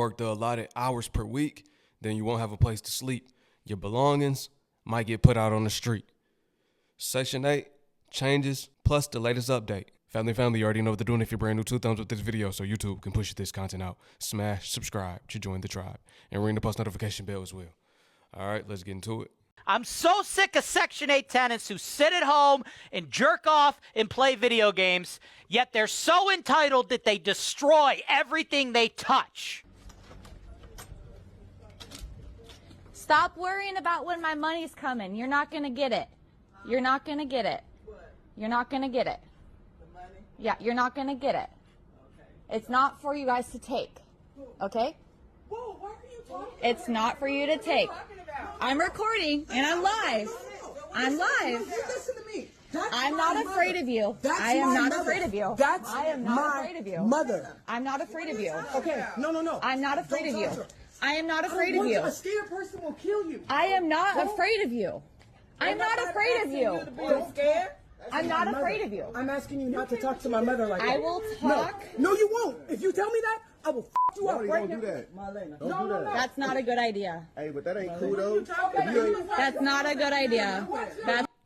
work the allotted hours per week, then you won't have a place to sleep. Your belongings might get put out on the street. Section 8 changes plus the latest update. Family, you already know what they're doing. If you're brand new, 2 thumbs with this video so YouTube can push this content out. Smash subscribe to join the tribe and ring the post notification bell as well. All right, let's get into it. I'm so sick of Section 8 tenants who sit at home and jerk off and play video games, yet they're so entitled that they destroy everything they touch. Stop worrying about when my money's coming. You're not going to get it. You're not going to get it. You're not going to get it. The money? Yeah, you're not going to get it. Okay. It's not for you guys to take. Okay? Whoa, why are you talking? It's not for you to take. I'm recording and I'm live. I'm live. You listen to me. I'm not afraid of you. I am not afraid of you. I am not afraid of you. Mother. I'm not afraid of you. Okay, no. I'm not afraid of you. I am not afraid of you. A scared person will kill you. I am not afraid of you. I'm not afraid of you. You're scared? I'm not afraid of you. I'm asking you not to talk to my mother like that. I will talk. No, you won't. If you tell me that, I will you up right now. Don't do that. Marlena. Don't do that. That's not a good idea. Hey, but that ain't cool though. That's not a good idea.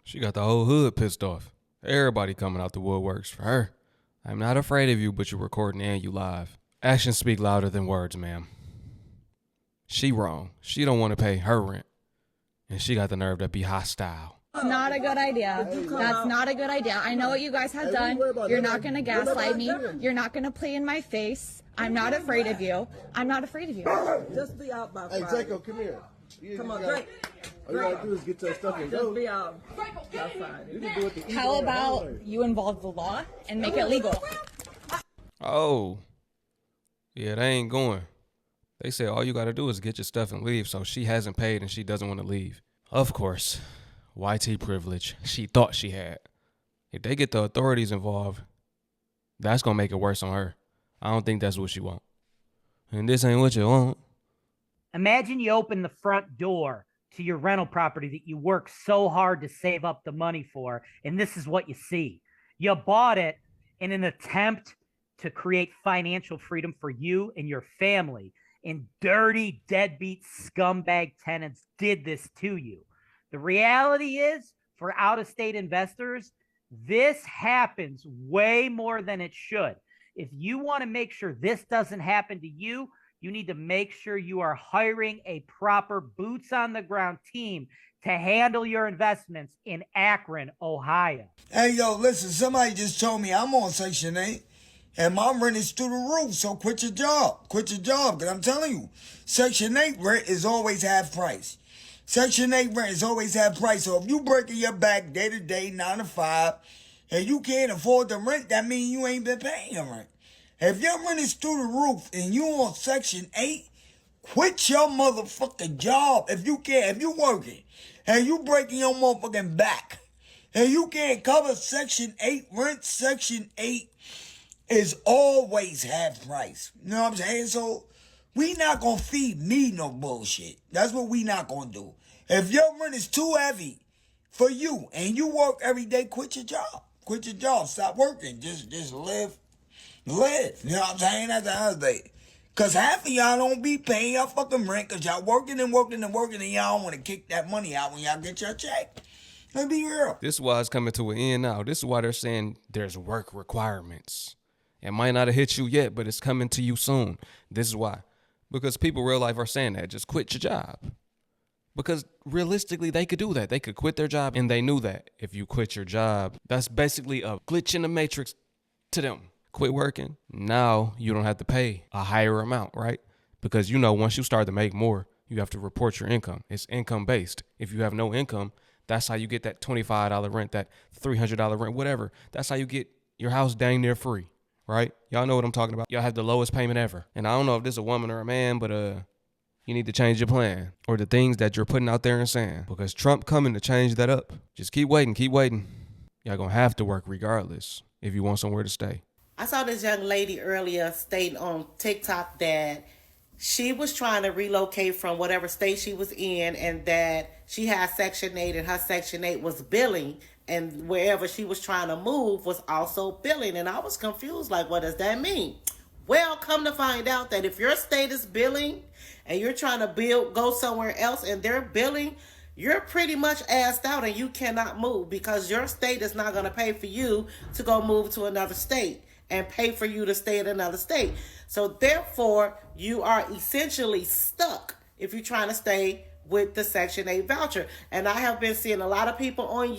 She got the whole hood pissed off. Everybody coming out the woodworks for her. I'm not afraid of you, but you're recording and you live. Actions speak louder than words, ma'am. She wrong. She don't want to pay her rent. And she got the nerve to be hostile. That's not a good idea. That's not a good idea. I know what you guys have done. You're not going to gaslight me. You're not going to play in my face. I'm not afraid of you. I'm not afraid of you. Just be out by Hey, Friday. Jacob, come here. Come on, Drake. All you gotta do is get your stuff and Just go. be out by Friday. You can do it the How easy way. about you involve the law and make it legal? Oh. Yeah, they ain't going. They say all you got to do is get your stuff and leave, so she hasn't paid and she doesn't want to leave. Of course, YT privilege she thought she had. If they get the authorities involved, that's going to make it worse on her. I don't think that's what she want. And this ain't what you want. Imagine you open the front door to your rental property that you work so hard to save up the money for, and this is what you see. You bought it in an attempt to create financial freedom for you and your family, and dirty, deadbeat, scumbag tenants did this to you. The reality is, for out-of-state investors, this happens way more than it should. If you want to make sure this doesn't happen to you, you need to make sure you are hiring a proper boots-on-the-ground team to handle your investments in Akron, Ohio. Hey, yo, listen, somebody just told me I'm on Section 8 and my rent is through the roof, so quit your job. Quit your job, because I'm telling you, Section 8 rent is always half price. Section 8 rent is always half price, so if you breaking your back day to day, 9 to 5, and you can't afford the rent, that means you ain't been paying your rent. If your rent is through the roof and you on Section 8, quit your motherfucking job. If you can't, if you working and you breaking your motherfucking back and you can't cover Section 8 rent, Section 8 is always half price. You know what I'm saying? So we not gonna feed me no bullshit. That's what we not gonna do. If your rent is too heavy for you and you work every day, quit your job. Quit your job. Stop working. Just live. You know what I'm saying? That's the other day. Because half of y'all don't be paying your fucking rent because y'all working and working and working and y'all want to kick that money out when y'all get your check. Let's be real. This is why it's coming to an end now. This is why they're saying there's work requirements. It might not have hit you yet, but it's coming to you soon. This is why. Because people real life are saying that. Just quit your job. Because realistically, they could do that. They could quit their job, and they knew that. If you quit your job, that's basically a glitch in the matrix to them. Quit working. Now you don't have to pay a higher amount, right? Because you know once you start to make more, you have to report your income. It's income based. If you have no income, that's how you get that $25 rent, that $300 rent, whatever. That's how you get your house dang near free, right? Y'all know what I'm talking about. Y'all have the lowest payment ever. And I don't know if this is a woman or a man, but you need to change your plan or the things that you're putting out there and saying, because Trump coming to change that up. Just keep waiting, keep waiting. Y'all gonna have to work regardless if you want somewhere to stay. I saw this young lady earlier stating on TikTok that she was trying to relocate from whatever state she was in and that she had Section 8 and her Section 8 was billing and wherever she was trying to move was also billing. And I was confused, like, what does that mean? Well, come to find out that if your state is billing and you're trying to go somewhere else and they're billing, you're pretty much assed out and you cannot move because your state is not going to pay for you to go move to another state and pay for you to stay in another state. So therefore, you are essentially stuck if you're trying to stay with the Section 8 voucher. And I have been seeing a lot of people on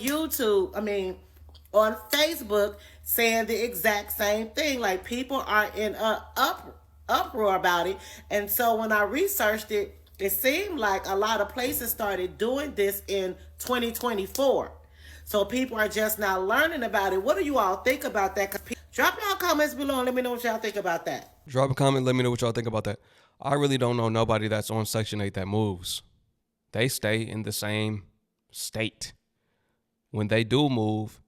on Facebook saying the exact same thing. Like, people are in a uproar about it. And so when I researched it, it seemed like a lot of places started doing this in 2024. So people are just now learning about it. What do you all think about that? Drop y'all comments below and let me know what y'all think about that. Drop a comment. Let me know what y'all think about that. I really don't know nobody that's on Section 8 that moves. They stay in the same state. When they do move,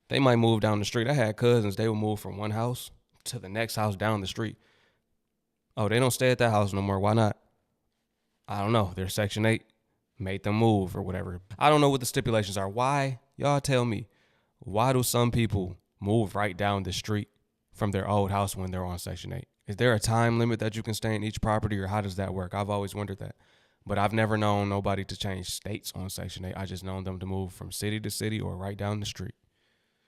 they might move down the street. I had cousins, they would move from one house to the next house down the street. Oh, they don't stay at that house no more. Why not? I don't know. Their Section 8 made them move or whatever. I don't know what the stipulations are. Why? Y'all tell me. Why do some people move right down the street from their old house when they're on Section 8? Is there a time limit that you can stay in each property, or how does that work? I've always wondered that. But I've never known nobody to change states on Section 8. I just known them to move from city to city or right down the street.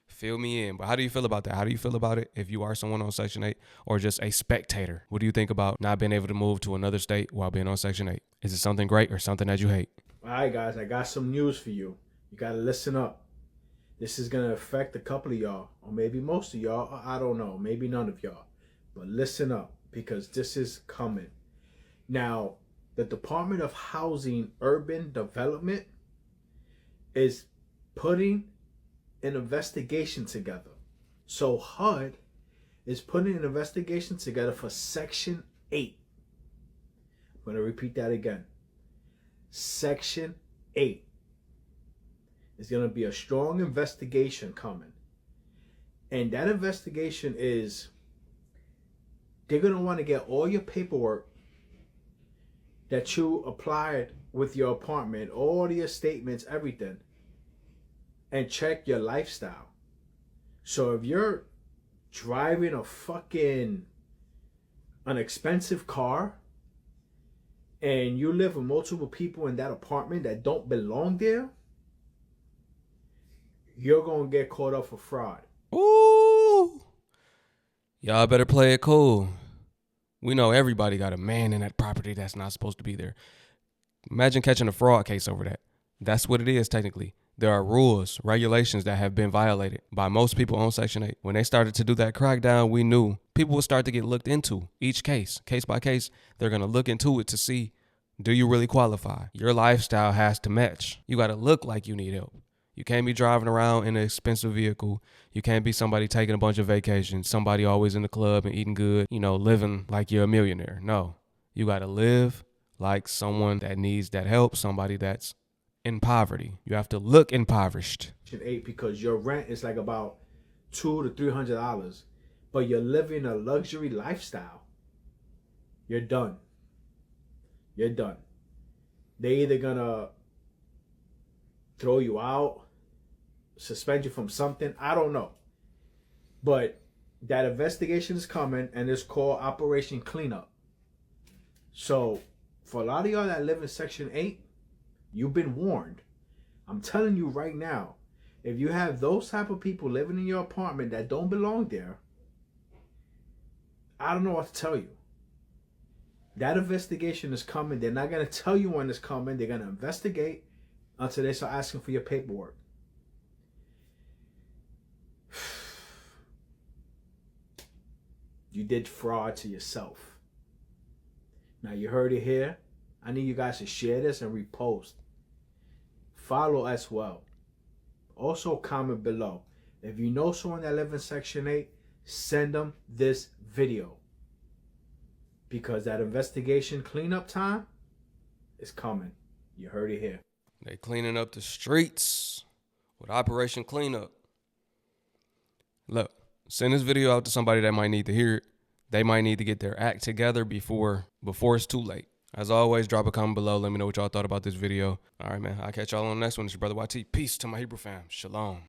Fill me in. But how do you feel about that? How do you feel about it if you are someone on Section 8 or just a spectator? What do you think about not being able to move to another state while being on Section 8? Is it something great or something that you hate? All right, guys, I got some news for you. You got to listen up. This is going to affect a couple of y'all, or maybe most of y'all, or I don't know, maybe none of y'all. But listen up, because this is coming. Now, the Department of Housing Urban Development is putting an investigation together. So HUD is putting an investigation together for Section 8. I'm going to repeat that again. Section 8. There's going to be a strong investigation coming. And that investigation is, they're going to want to get all your paperwork that you applied with your apartment, all your statements, everything, and check your lifestyle. So if you're driving an expensive car and you live with multiple people in that apartment that don't belong there, you're going to get caught up for fraud. Ooh. Y'all better play it cool. We know everybody got a man in that property that's not supposed to be there. Imagine catching a fraud case over that. That's what it is technically. There are rules, regulations that have been violated by most people on Section 8. When they started to do that crackdown, we knew people would start to get looked into each case by case. They're going to look into it to see, do you really qualify? Your lifestyle has to match. You got to look like you need help. You can't be driving around in an expensive vehicle. You can't be somebody taking a bunch of vacations, somebody always in the club and eating good, living like you're a millionaire. No, you got to live like someone that needs that help, somebody that's in poverty. You have to look impoverished. 8, because your rent is like about $200 to $300, but you're living a luxury lifestyle. You're done. You're done. They either gonna throw you out, suspend you from something, I don't know. But that investigation is coming, and it's called Operation Cleanup. So for a lot of y'all that live in Section 8, you've been warned. I'm telling you right now, if you have those type of people living in your apartment that don't belong there, I don't know what to tell you. That investigation is coming. They're not going to tell you when it's coming. They're going to investigate until they start asking for your paperwork. You did fraud to yourself. Now you heard it here. I need you guys to share this and repost. Follow as well. Also comment below. If you know someone that lives in Section 8, send them this video. Because that investigation cleanup time is coming. You heard it here. They cleaning up the streets with Operation Cleanup. Look, send this video out to somebody that might need to hear it. They might need to get their act together before it's too late. As always, drop a comment below. Let me know what y'all thought about this video. All right, man. I'll catch y'all on the next one. It's your brother YT. Peace to my Hebrew fam. Shalom.